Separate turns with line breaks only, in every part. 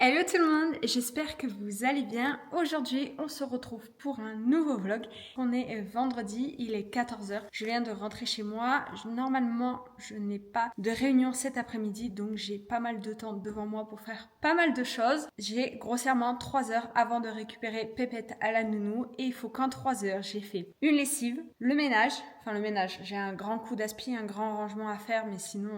Hello tout le monde, j'espère que vous allez bien. Aujourd'hui, on se retrouve pour un nouveau vlog. On est vendredi, il est 14h. Je viens de rentrer chez moi. Normalement, je n'ai pas de réunion cet après-midi, donc j'ai pas mal de temps devant moi pour faire pas mal de choses. J'ai grossièrement 3 heures avant de récupérer Pépette à la nounou et il faut qu'en 3 heures, j'ai fait une lessive, le ménage, j'ai un grand coup d'aspi, un grand rangement à faire, mais sinon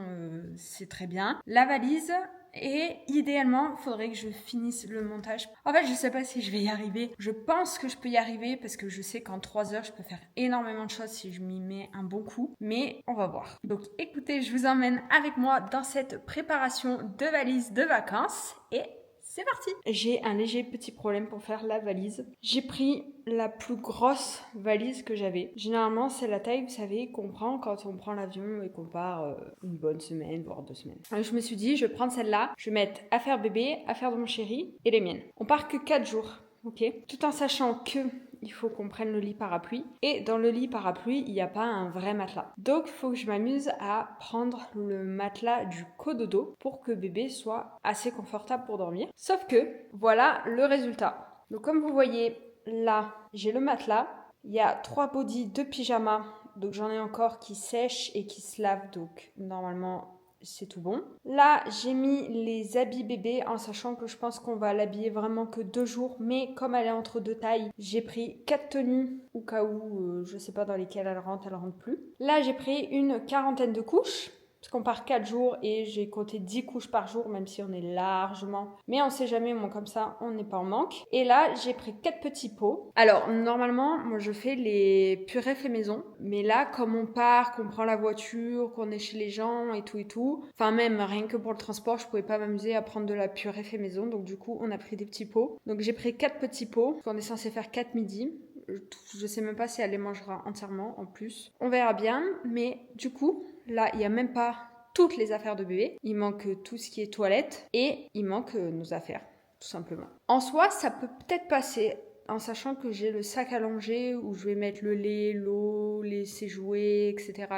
c'est très bien. La valise. Et idéalement, il faudrait que je finisse le montage. En fait, je sais pas si je vais y arriver. Je pense que je peux y arriver parce que je sais qu'en 3 heures, je peux faire énormément de choses si je m'y mets un bon coup. Mais on va voir. Donc écoutez, je vous emmène avec moi dans cette préparation de valise de vacances et c'est parti. J'ai un léger petit problème pour faire la valise. J'ai pris la plus grosse valise que j'avais. Généralement, c'est la taille, vous savez, qu'on prend quand on prend l'avion et qu'on part une bonne semaine, voire 2 semaines. Je me suis dit, je vais prendre celle-là, je vais mettre affaires bébé, affaires de mon chéri et les miennes. On part que 4 jours, ok? Tout en sachant que il faut qu'on prenne le lit parapluie. Et dans le lit parapluie, il n'y a pas un vrai matelas. Donc, il faut que je m'amuse à prendre le matelas du cododo pour que bébé soit assez confortable pour dormir. Sauf que, voilà le résultat. Donc, comme vous voyez, là, j'ai le matelas. Il y a 3 bodys de pyjama. Donc, j'en ai encore qui sèchent et qui se lavent. Donc, normalement, c'est tout bon. Là, j'ai mis les habits bébé en sachant que je pense qu'on va l'habiller vraiment que 2 jours. Mais comme elle est entre deux tailles, j'ai pris 4 tenues au cas où, je sais pas dans lesquelles elle rentre plus. Là, j'ai pris une quarantaine de couches. Parce qu'on part 4 jours et j'ai compté 10 couches par jour, même si on est largement. Mais on sait jamais, bon, comme ça, on n'est pas en manque. Et là, j'ai pris 4 petits pots. Alors, normalement, moi, je fais les purées fait maison. Mais là, comme on part, qu'on prend la voiture, qu'on est chez les gens et tout. Enfin, même rien que pour le transport, je pouvais pas m'amuser à prendre de la purée fait maison. Donc, du coup, on a pris des petits pots. Donc, j'ai pris 4 petits pots. Parce qu'on est censé faire 4 midis. Je sais même pas si elle les mangera entièrement en plus. On verra bien. Mais du coup, là, il n'y a même pas toutes les affaires de bébé. Il manque tout ce qui est toilette et il manque nos affaires, tout simplement. En soi, ça peut peut-être passer en sachant que j'ai le sac allongé où je vais mettre le lait, l'eau, ses jouets, etc.,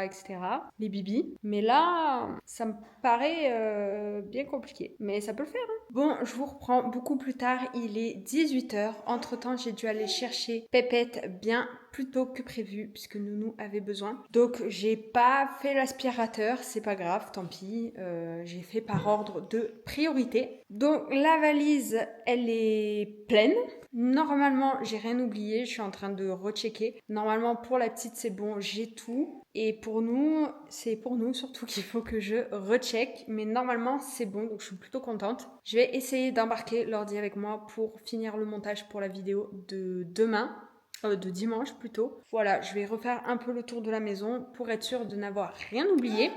les bibis. Mais là, ça me paraît bien compliqué. Mais ça peut le faire, hein. Bon, je vous reprends beaucoup plus tard. Il est 18h. Entre-temps, j'ai dû aller chercher Pépette bien plus tôt que prévu puisque Nounou avait besoin. Donc, j'ai pas fait l'aspirateur. C'est pas grave, tant pis. J'ai fait par ordre de priorité. Donc, la valise, elle est pleine. Normalement, j'ai rien oublié, je suis en train de rechecker. Normalement, pour la petite, c'est bon, j'ai tout. Et pour nous, c'est pour nous surtout qu'il faut que je recheck. Mais normalement, c'est bon, donc je suis plutôt contente. Je vais essayer d'embarquer l'ordi avec moi pour finir le montage pour la vidéo de demain. De dimanche plutôt. Voilà, je vais refaire un peu le tour de la maison pour être sûre de n'avoir rien oublié.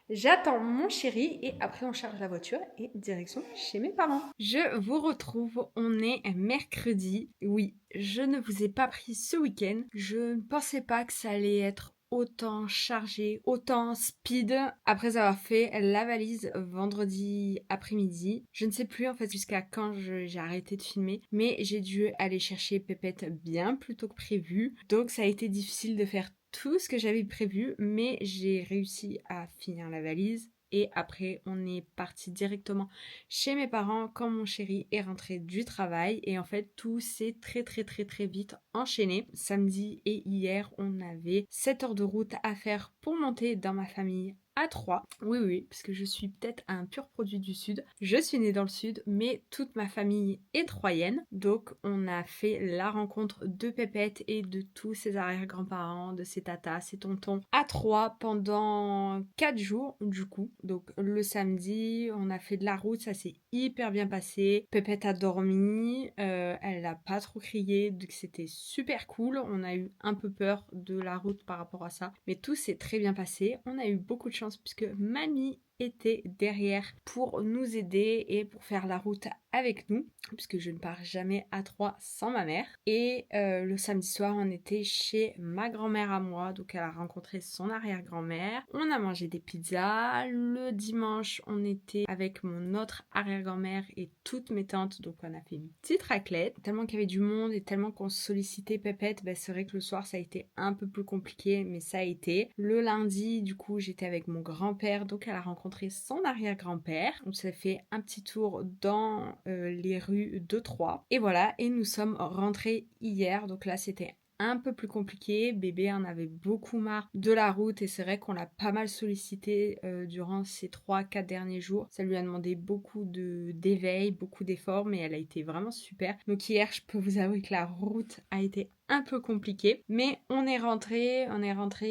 J'attends mon chéri et après on charge la voiture et direction chez mes parents. Je vous retrouve, on est mercredi. Oui, je ne vous ai pas pris ce week-end. Je ne pensais pas que ça allait être autant chargé, autant speed après avoir fait la valise vendredi après-midi. Je ne sais plus en fait jusqu'à quand j'ai arrêté de filmer, mais j'ai dû aller chercher Pépette bien plus tôt que prévu. Donc ça a été difficile de faire tout ce que j'avais prévu, mais j'ai réussi à finir la valise. Et après, on est parti directement chez mes parents quand mon chéri est rentré du travail. Et en fait, tout s'est très vite enchaîné. Samedi et hier, on avait 7 heures de route à faire pour monter dans ma famille à 3. Oui, parce que je suis peut-être un pur produit du Sud. Je suis née dans le Sud, mais toute ma famille est troyenne. Donc, on a fait la rencontre de Pépette et de tous ses arrière-grands-parents, de ses tatas, ses tontons à 3 pendant 4 jours, du coup. Donc, le samedi, on a fait de la route, ça s'est hyper bien passé. Pépette a dormi, elle n'a pas trop crié, donc c'était super cool. On a eu un peu peur de la route par rapport à ça, mais tout s'est très bien passé. On a eu beaucoup de chance puisque mamie était derrière pour nous aider et pour faire la route avec nous, puisque je ne pars jamais à 3 sans ma mère. Et le samedi soir, on était chez ma grand-mère à moi, donc elle a rencontré son arrière-grand-mère. On a mangé des pizzas. Le dimanche, on était avec mon autre arrière-grand-mère et toutes mes tantes, donc on a fait une petite raclette. Tellement qu'il y avait du monde et tellement qu'on sollicitait Pépette, c'est vrai que le soir, ça a été un peu plus compliqué, mais ça a été. Le lundi, du coup, j'étais avec mon grand-père, donc elle a rencontré rencontrer son arrière-grand-père. On s'est fait un petit tour dans les rues de Troyes. Et voilà, et nous sommes rentrés hier. Donc là, c'était un peu plus compliqué. Bébé en avait beaucoup marre de la route et c'est vrai qu'on l'a pas mal sollicité durant ces 3-4 derniers jours. Ça lui a demandé beaucoup d'éveil, beaucoup d'efforts, mais elle a été vraiment super. Donc hier, je peux vous avouer que la route a été un peu compliqué, mais on est rentré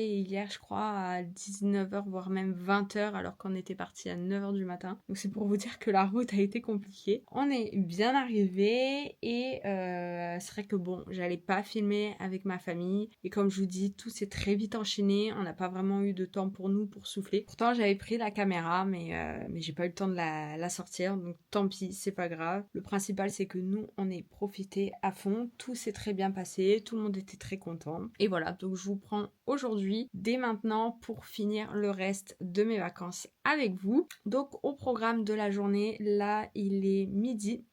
hier je crois à 19h voire même 20h alors qu'on était parti à 9h du matin, donc c'est pour vous dire que la route a été compliquée. On est bien arrivé et c'est vrai que bon, j'allais pas filmer avec ma famille et comme je vous dis, tout s'est très vite enchaîné, on n'a pas vraiment eu de temps pour nous pour souffler. Pourtant j'avais pris la caméra mais j'ai pas eu le temps de la sortir, donc tant pis, c'est pas grave. Le principal c'est que nous on ait profité à fond, tout s'est très bien passé, tout le monde était très content. Et voilà, donc je vous prends aujourd'hui, dès maintenant, pour finir le reste de mes vacances avec vous. Donc au programme de la journée, là il est midi.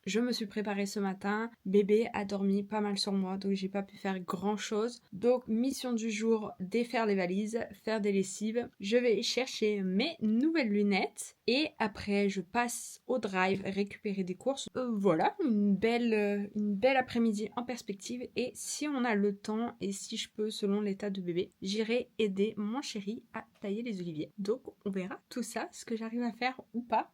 Je me suis préparée ce matin, bébé a dormi pas mal sur moi, donc j'ai pas pu faire grand chose. Donc mission du jour, défaire les valises, faire des lessives. Je vais chercher mes nouvelles lunettes et après je passe au drive récupérer des courses. Voilà, une belle après-midi en perspective et si on a le temps et si je peux selon l'état de bébé, j'irai aider mon chéri à tailler les oliviers. Donc on verra tout ça, ce que j'arrive à faire ou pas.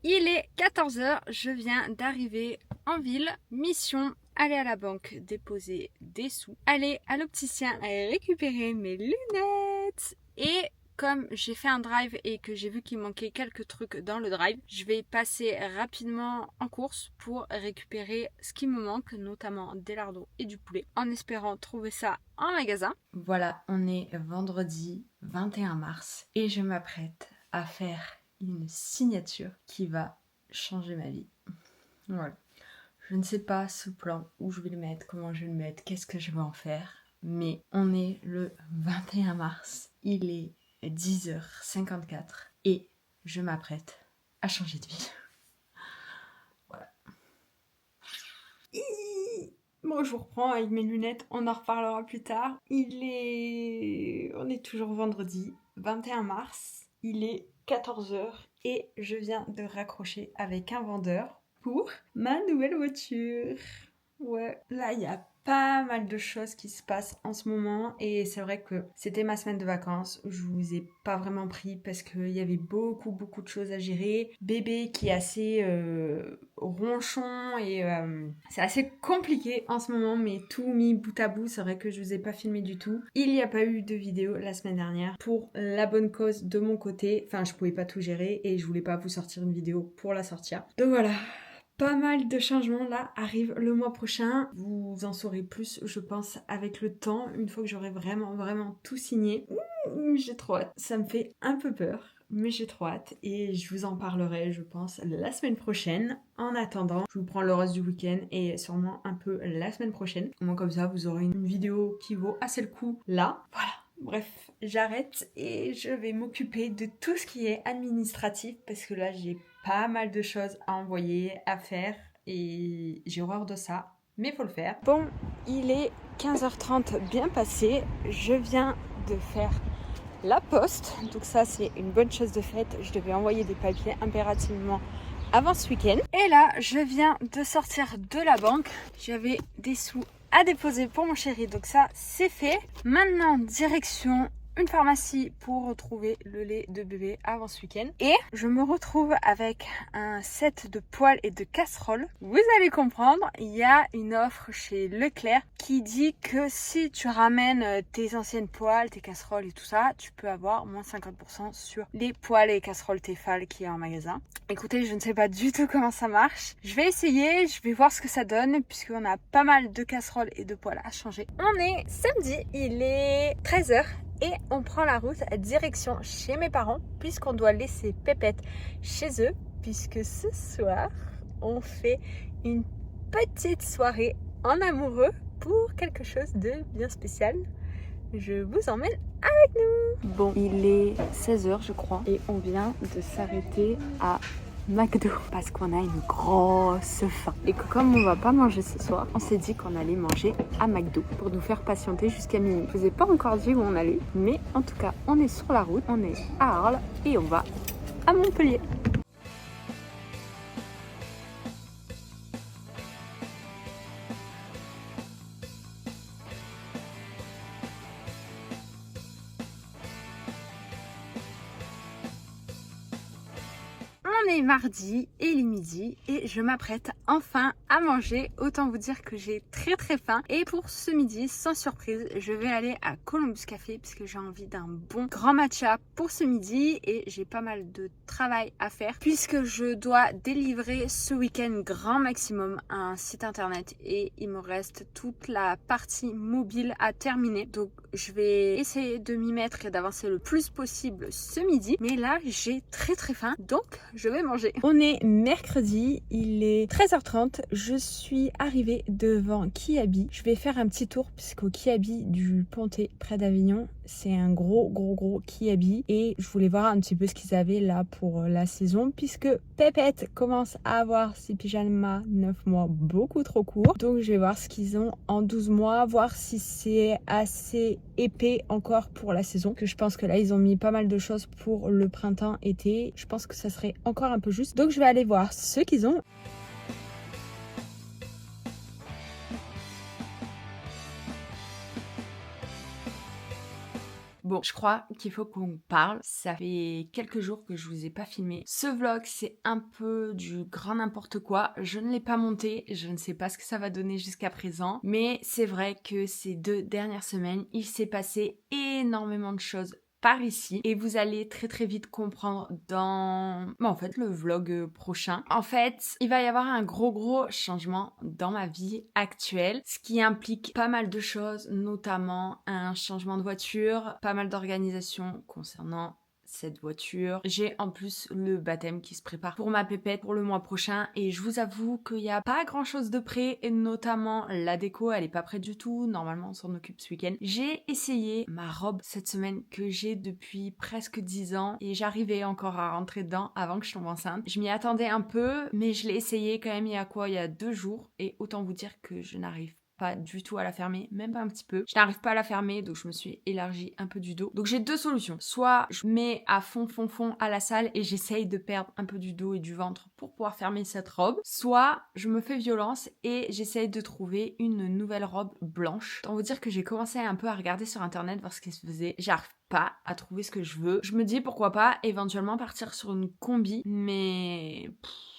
Il est 14h, je viens d'arriver en ville. Mission, aller à la banque déposer des sous, aller à l'opticien récupérer mes lunettes. Et comme j'ai fait un drive et que j'ai vu qu'il manquait quelques trucs dans le drive, je vais passer rapidement en course pour récupérer ce qui me manque, notamment des lardons et du poulet, en espérant trouver ça en magasin. Voilà, on est vendredi 21 mars et je m'apprête à faire une signature qui va changer ma vie. Voilà. Je ne sais pas ce plan, où je vais le mettre, comment je vais le mettre, qu'est-ce que je vais en faire. Mais on est le 21 mars. Il est 10h54 et je m'apprête à changer de vie. Voilà. Bon, je vous reprends avec mes lunettes, on en reparlera plus tard. On est toujours vendredi, 21 mars. Il est 14h et je viens de raccrocher avec un vendeur pour ma nouvelle voiture. Ouais, là il y a pas mal de choses qui se passent en ce moment et c'est vrai que c'était ma semaine de vacances. Je vous ai pas vraiment pris parce qu'il y avait beaucoup de choses à gérer. Bébé qui est assez ronchon et c'est assez compliqué en ce moment, mais tout mis bout à bout, c'est vrai que je vous ai pas filmé du tout. Il n'y a pas eu de vidéo la semaine dernière pour la bonne cause de mon côté. Enfin, je pouvais pas tout gérer et je voulais pas vous sortir une vidéo pour la sortir. Donc voilà. Pas mal de changements là arrivent le mois prochain. Vous en saurez plus, je pense, avec le temps, une fois que j'aurai vraiment tout signé. J'ai trop hâte. Ça me fait un peu peur, mais j'ai trop hâte et je vous en parlerai, je pense, la semaine prochaine. En attendant, je vous prends le reste du week-end et sûrement un peu la semaine prochaine. Au moins comme ça, vous aurez une vidéo qui vaut assez le coup là. Voilà. Bref, j'arrête et je vais m'occuper de tout ce qui est administratif parce que là, j'ai pas mal de choses à envoyer, à faire et j'ai horreur de ça, mais faut le faire. Bon, il est 15h30 bien passé, je viens de faire la poste, donc ça c'est une bonne chose de faite, je devais envoyer des papiers impérativement avant ce week-end. Et là, je viens de sortir de la banque, j'avais des sous à déposer pour mon chéri, donc ça c'est fait. Maintenant, direction une pharmacie pour retrouver le lait de bébé avant ce week-end. Et je me retrouve avec un set de poêles et de casseroles. Vous allez comprendre, il y a une offre chez Leclerc qui dit que si tu ramènes tes anciennes poêles, tes casseroles et tout ça, tu peux avoir moins 50% sur les poêles et casseroles Tefal qui est en magasin. Écoutez, je ne sais pas du tout comment ça marche. Je vais essayer, je vais voir ce que ça donne puisqu'on a pas mal de casseroles et de poêles à changer. On est samedi, il est 13h. Et on prend la route à direction chez mes parents puisqu'on doit laisser Pépette chez eux puisque ce soir, on fait une petite soirée en amoureux pour quelque chose de bien spécial. Je vous emmène avec nous. Bon, il est 16h je crois et on vient de s'arrêter à McDo parce qu'on a une grosse faim. Et que comme on va pas manger ce soir, on s'est dit qu'on allait manger à McDo pour nous faire patienter jusqu'à minuit. Je vous ai pas encore dit où on allait, mais en tout cas, on est sur la route, on est à Arles et on va à Montpellier. On est mardi et il est midi et je m'apprête enfin à manger. Autant vous dire que j'ai très faim. Et pour ce midi, sans surprise, je vais aller à Columbus Café puisque j'ai envie d'un bon grand matcha pour ce midi et j'ai pas mal de travail à faire puisque je dois délivrer ce week-end grand maximum un site internet et il me reste toute la partie mobile à terminer. Donc je vais essayer de m'y mettre et d'avancer le plus possible ce midi. Mais là, j'ai très faim. Donc je vais manger. On est mercredi, il est 13h30, je suis arrivée devant Kiabi. Je vais faire un petit tour puisqu'au Kiabi du Pontet près d'Avignon, c'est un gros Kiabi et je voulais voir un petit peu ce qu'ils avaient là pour la saison puisque Pépette commence à avoir ses pyjamas 9 mois beaucoup trop courts. Donc je vais voir ce qu'ils ont en 12 mois, voir si c'est assez épais encore pour la saison. Que je pense que là ils ont mis pas mal de choses pour le printemps-été. Je pense que ça serait encore un peu juste. Donc je vais aller voir ce qu'ils ont. Bon, je crois qu'il faut qu'on parle. Ça fait quelques jours que je vous ai pas filmé. Ce vlog, c'est un peu du grand n'importe quoi. Je ne l'ai pas monté. Je ne sais pas ce que ça va donner jusqu'à présent. Mais c'est vrai que ces 2 dernières semaines, il s'est passé énormément de choses par ici et vous allez très vite comprendre dans en fait le vlog prochain. En fait, il va y avoir un gros changement dans ma vie actuelle, ce qui implique pas mal de choses, notamment un changement de voiture, pas mal d'organisation concernant cette voiture. J'ai en plus le baptême qui se prépare pour ma pépette pour le mois prochain et je vous avoue qu'il n'y a pas grand chose de prêt et notamment la déco elle est pas prête du tout. Normalement on s'en occupe ce week-end. J'ai essayé ma robe cette semaine que j'ai depuis presque 10 ans et j'arrivais encore à rentrer dedans avant que je tombe enceinte. Je m'y attendais un peu mais je l'ai essayé quand même il y a 2 jours et autant vous dire que je n'arrive pas du tout à la fermer, même pas un petit peu. Je n'arrive pas à la fermer, donc je me suis élargie un peu du dos. Donc j'ai 2 solutions. Soit je mets à fond à la salle et j'essaye de perdre un peu du dos et du ventre pour pouvoir fermer cette robe. Soit je me fais violence et j'essaye de trouver une nouvelle robe blanche. Autant vous dire que j'ai commencé un peu à regarder sur internet voir ce qui se faisait. J'arrive pas à trouver ce que je veux. Je me dis pourquoi pas éventuellement partir sur une combi, mais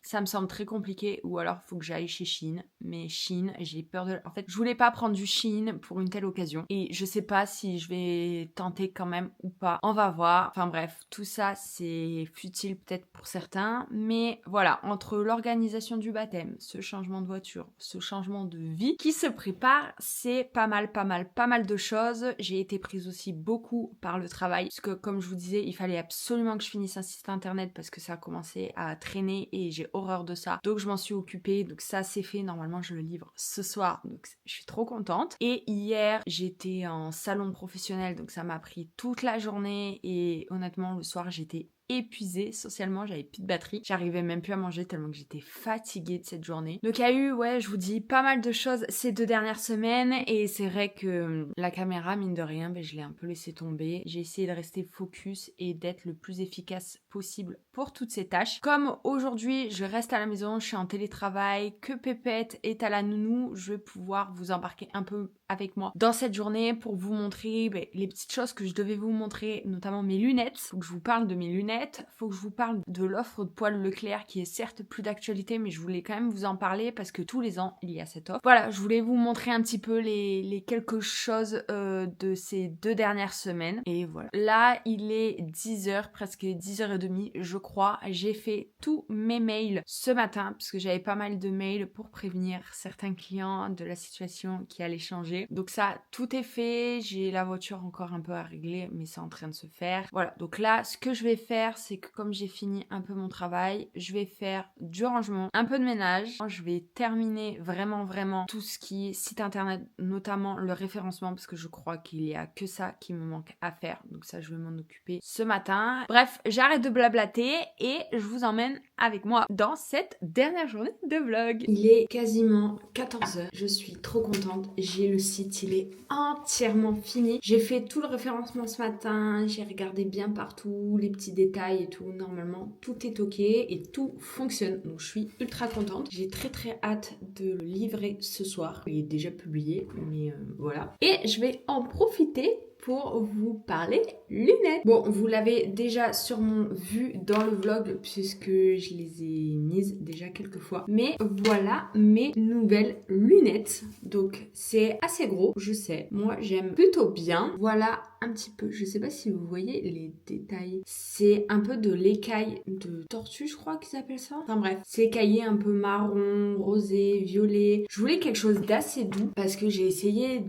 ça me semble très compliqué ou alors faut que j'aille chez Shein. Mais Shein, j'ai peur de... En fait, je voulais pas prendre du Shein pour une telle occasion et je sais pas si je vais tenter quand même ou pas. On va voir. Enfin bref, tout ça c'est futile peut-être pour certains, mais voilà, entre l'organisation du baptême, ce changement de voiture, ce changement de vie qui se prépare, c'est pas mal de choses. J'ai été prise aussi beaucoup par le travail parce que comme je vous disais, il fallait absolument que je finisse un site internet parce que ça a commencé à traîner et j'ai horreur de ça. Donc je m'en suis occupée, donc ça c'est fait. Normalement je le livre ce soir, donc je suis trop contente. Et hier j'étais en salon professionnel, donc ça m'a pris toute la journée et honnêtement le soir j'étais épuisée socialement, j'avais plus de batterie, j'arrivais même plus à manger tellement que j'étais fatiguée de cette journée. Donc il y a eu, ouais, je vous dis, pas mal de choses ces 2 dernières semaines et c'est vrai que la caméra, mine de rien, ben, je l'ai un peu laissé tomber. J'ai essayé de rester focus et d'être le plus efficace possible pour toutes ces tâches. Comme aujourd'hui, je reste à la maison, je suis en télétravail, que Pépette est à la nounou, je vais pouvoir vous embarquer un peu avec moi dans cette journée pour vous montrer les petites choses que je devais vous montrer, notamment mes lunettes. Faut que je vous parle de mes lunettes, faut que je vous parle de l'offre de poêle Leclerc qui est certes plus d'actualité mais je voulais quand même vous en parler parce que tous les ans il y a cette offre. Voilà, je voulais vous montrer un petit peu les quelque chose de ces 2 dernières semaines et voilà. Là il est 10h, presque 10h30 je crois. J'ai fait tous mes mails ce matin parce que j'avais pas mal de mails pour prévenir certains clients de la situation qui allait changer. Donc ça, tout est fait. J'ai la voiture encore un peu à régler, mais c'est en train de se faire. Voilà, donc là, ce que je vais faire, c'est que comme j'ai fini un peu mon travail, je vais faire du rangement, un peu de ménage. Je vais terminer vraiment tout ce qui est site internet, notamment le référencement, parce que je crois qu'il y a que ça qui me manque à faire. Donc ça, je vais m'en occuper ce matin. Bref, j'arrête de blablater journée et je vous emmène avec moi dans cette dernière journée de vlog. Il est quasiment 14h, je suis trop contente, j'ai le site, il est entièrement fini. J'ai fait tout le référencement ce matin, j'ai regardé bien partout, les petits détails et tout, normalement tout est ok et tout fonctionne, donc je suis ultra contente. J'ai très hâte de le livrer ce soir, il est déjà publié, mais voilà. Et je vais en profiter pour vous parler lunettes. Bon, vous l'avez déjà sûrement vu dans le vlog puisque je les ai mises déjà quelques fois. Mais voilà mes nouvelles lunettes. Donc c'est assez gros, je sais. Moi j'aime plutôt bien. Voilà un petit peu, je sais pas si vous voyez les détails. C'est un peu de l'écaille de tortue, je crois qu'ils appellent ça. Enfin bref, c'est écaillé un peu marron, rosé, violet. Je voulais quelque chose d'assez doux parce que j'ai essayé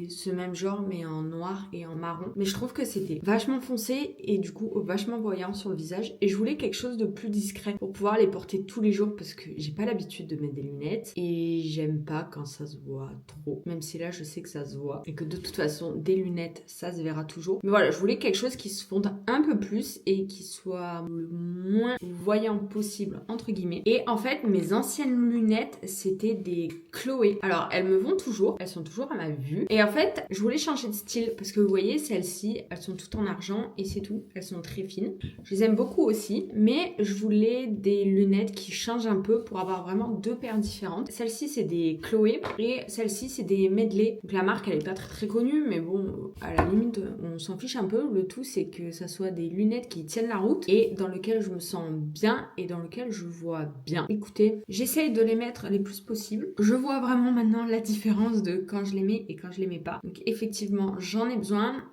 ce même genre mais en noir et en marron. Mais je trouve que c'était vachement foncé et du coup vachement voyant sur le visage. Et je voulais quelque chose de plus discret pour pouvoir les porter tous les jours parce que j'ai pas l'habitude de mettre des lunettes et j'aime pas quand ça se voit trop. Même si là je sais que ça se voit et que de toute façon des lunettes ça se verra toujours. Mais voilà, je voulais quelque chose qui se fonde un peu plus et qui soit le moins voyant possible entre guillemets. Et en fait mes anciennes lunettes c'était des Chloé. Alors elles me vont toujours, elles sont toujours à ma vue. Et en fait je voulais changer de style parce que vous voyez celles-ci elles sont toutes en argent et c'est tout. Elles sont très fines. Je les aime beaucoup aussi, mais je voulais des lunettes qui changent un peu pour avoir vraiment deux paires différentes. Celle-ci c'est des Chloé et celle-ci c'est des Medley. Donc la marque elle est pas très connue, mais bon à la limite on s'en fiche un peu. Le tout c'est que ça soit des lunettes qui tiennent la route et dans lesquelles je me sens bien et dans lesquelles je vois bien. Écoutez, j'essaye de les mettre les plus possible. Je vois vraiment maintenant la différence de quand je les mets et quand je les mets pas. Donc effectivement j'en ai besoin.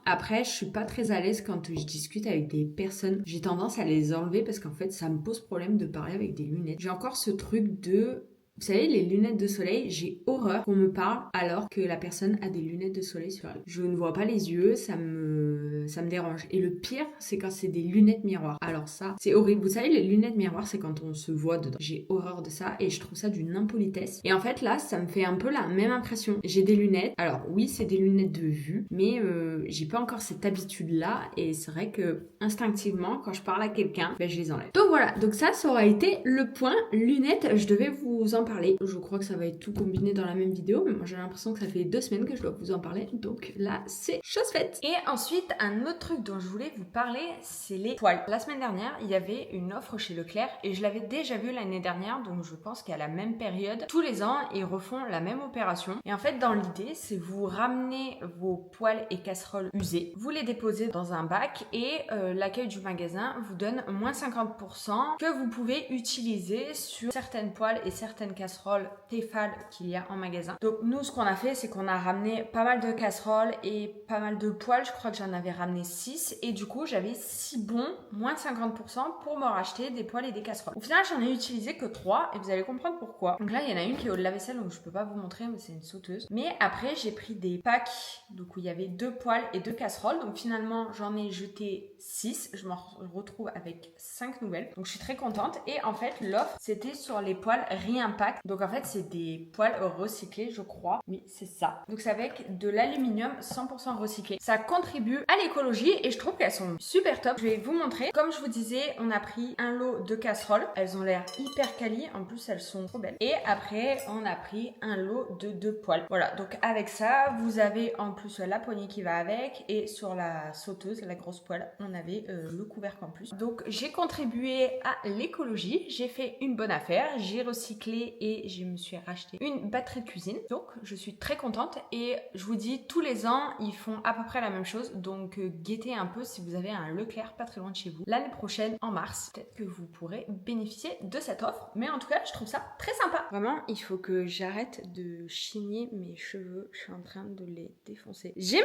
Après je suis pas très à l'aise quand je discute avec des personnes. J'ai tendance à les enlever parce qu'en fait ça me pose problème de parler avec des lunettes. J'ai encore ce truc de... Vous savez, les lunettes de soleil, j'ai horreur qu'on me parle alors que la personne a des lunettes de soleil sur elle. Je ne vois pas les yeux, ça me dérange. Et le pire, c'est quand c'est des lunettes miroirs. Alors ça, c'est horrible. Vous savez, les lunettes miroirs, c'est quand on se voit dedans. J'ai horreur de ça et je trouve ça d'une impolitesse. Et en fait, là, ça me fait un peu la même impression. J'ai des lunettes. Alors oui, c'est des lunettes de vue, mais j'ai pas encore cette habitude-là. Et c'est vrai que instinctivement, quand je parle à quelqu'un, je les enlève. Donc voilà, donc ça aura été le point lunettes. Je devais vous en parler. Je crois que ça va être tout combiné dans la même vidéo, mais moi j'ai l'impression que ça fait 2 semaines que je dois vous en parler, donc là c'est chose faite. Et ensuite un autre truc dont je voulais vous parler, c'est les poils. La semaine dernière il y avait une offre chez Leclerc et je l'avais déjà vue l'année dernière, donc je pense qu'à la même période, tous les ans ils refont la même opération. Et en fait dans l'idée c'est vous ramenez vos poils et casseroles usés, vous les déposez dans un bac et l'accueil du magasin vous donne moins 50% que vous pouvez utiliser sur certaines poils et certaines casseroles Tefal qu'il y a en magasin. Donc nous ce qu'on a fait c'est qu'on a ramené pas mal de casseroles et pas mal de poils, je crois que j'en avais ramené 6 et du coup j'avais 6 bons, moins 50% pour me racheter des poils et des casseroles. Au final j'en ai utilisé que 3 et vous allez comprendre pourquoi. Donc là il y en a une qui est au lave-vaisselle donc je peux pas vous montrer mais c'est une sauteuse. Mais après j'ai pris des packs donc où il y avait 2 poils et 2 casseroles, donc finalement j'en ai jeté 6, je m'en retrouve avec 5 nouvelles. Donc je suis très contente et en fait l'offre c'était sur les poils Reimpact. Donc en fait c'est des poils recyclés je crois. Oui c'est ça. Donc c'est avec de l'aluminium 100% recyclé. Ça contribue à l'écologie et je trouve qu'elles sont super top. Je vais vous montrer. Comme je vous disais on a pris un lot de casseroles. Elles ont l'air hyper quali. En plus elles sont trop belles. Et après on a pris un lot de 2 poils. Voilà donc avec ça vous avez en plus la poignée qui va avec et sur la sauteuse, la grosse poêle, on avait le couvercle en plus. Donc j'ai contribué à l'écologie. J'ai fait une bonne affaire. J'ai recyclé et je me suis racheté une batterie de cuisine. Donc je suis très contente et je vous dis tous les ans ils font à peu près la même chose. Donc guettez un peu si vous avez un Leclerc pas très loin de chez vous. L'année prochaine en mars, peut-être que vous pourrez bénéficier de cette offre. Mais en tout cas je trouve ça très sympa. Vraiment il faut que j'arrête de chigner mes cheveux. Je suis en train de les défoncer. J'ai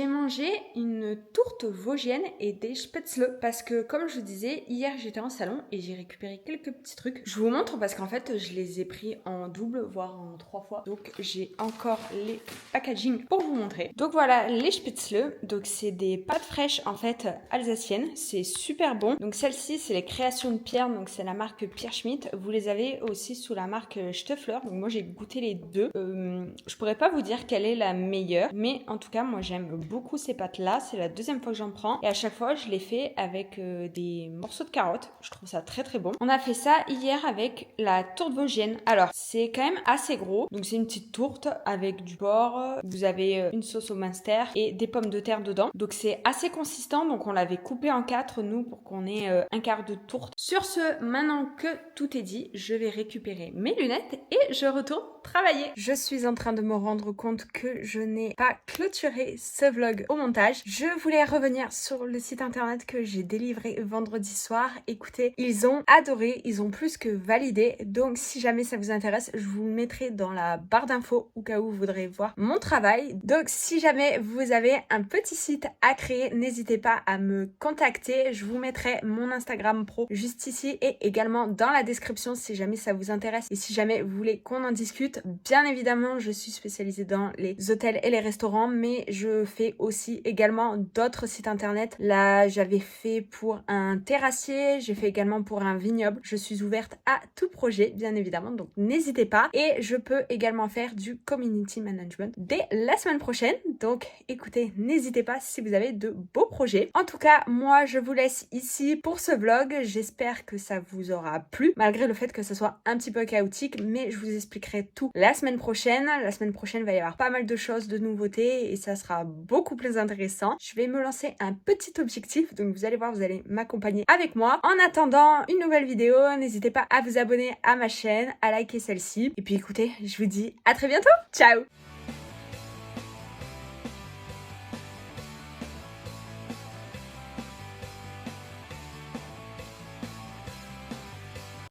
mangé une tourte vosgienne et des spätzle parce que comme je vous disais hier j'étais en salon et j'ai récupéré quelques petits trucs. Je vous montre parce qu'en fait je je les ai pris en double, voire en 3 fois. Donc j'ai encore les packaging pour vous montrer. Donc voilà les Spätzle. Donc c'est des pâtes fraîches en fait alsaciennes. C'est super bon. Donc celle-ci c'est les créations de Pierre. Donc c'est la marque Pierre Schmidt. Vous les avez aussi sous la marque Stoeffler. Donc moi j'ai goûté les deux. Je pourrais pas vous dire quelle est la meilleure. Mais en tout cas moi j'aime beaucoup ces pâtes là. C'est la deuxième fois que j'en prends. Et à chaque fois je les fais avec des morceaux de carottes. Je trouve ça très très bon. On a fait ça hier avec la tourte vosgienne. Alors c'est quand même assez gros. Donc c'est une petite tourte avec du porc. Vous avez une sauce au minster et des pommes de terre dedans. Donc c'est assez consistant. Donc on l'avait coupé en 4 nous pour qu'on ait un quart de tourte. Sur ce, maintenant que tout est dit, je vais récupérer mes lunettes et je retourne travailler. Je suis en train de me rendre compte que je n'ai pas clôturé ce vlog au montage. Je voulais revenir sur le site internet que j'ai délivré vendredi soir. Écoutez, ils ont adoré, ils ont plus que validé. Donc si jamais ça vous intéresse, je vous le mettrai dans la barre d'infos au cas où vous voudrez voir mon travail. Donc si jamais vous avez un petit site à créer, n'hésitez pas à me contacter. Je vous mettrai mon Instagram pro juste ici et également dans la description si jamais ça vous intéresse et si jamais vous voulez qu'on en discute. Bien évidemment, je suis spécialisée dans les hôtels et les restaurants, mais je fais aussi également d'autres sites internet. Là, j'avais fait pour un terrassier, j'ai fait également pour un vignoble. Je suis ouverte à tout projet, bien évidemment, donc n'hésitez pas. Et je peux également faire du community management dès la semaine prochaine. Donc écoutez, n'hésitez pas si vous avez de beaux projets. En tout cas, moi, je vous laisse ici pour ce vlog. J'espère que ça vous aura plu, malgré le fait que ce soit un petit peu chaotique, mais je vous expliquerai tout la semaine prochaine. La semaine prochaine, il va y avoir pas mal de choses, de nouveautés, et ça sera beaucoup plus intéressant. Je vais me lancer un petit objectif, donc vous allez voir, vous allez m'accompagner avec moi. En attendant une nouvelle vidéo, n'hésitez pas à vous abonner à ma chaîne, à liker celle-ci. Et puis écoutez, je vous dis à très bientôt. Ciao!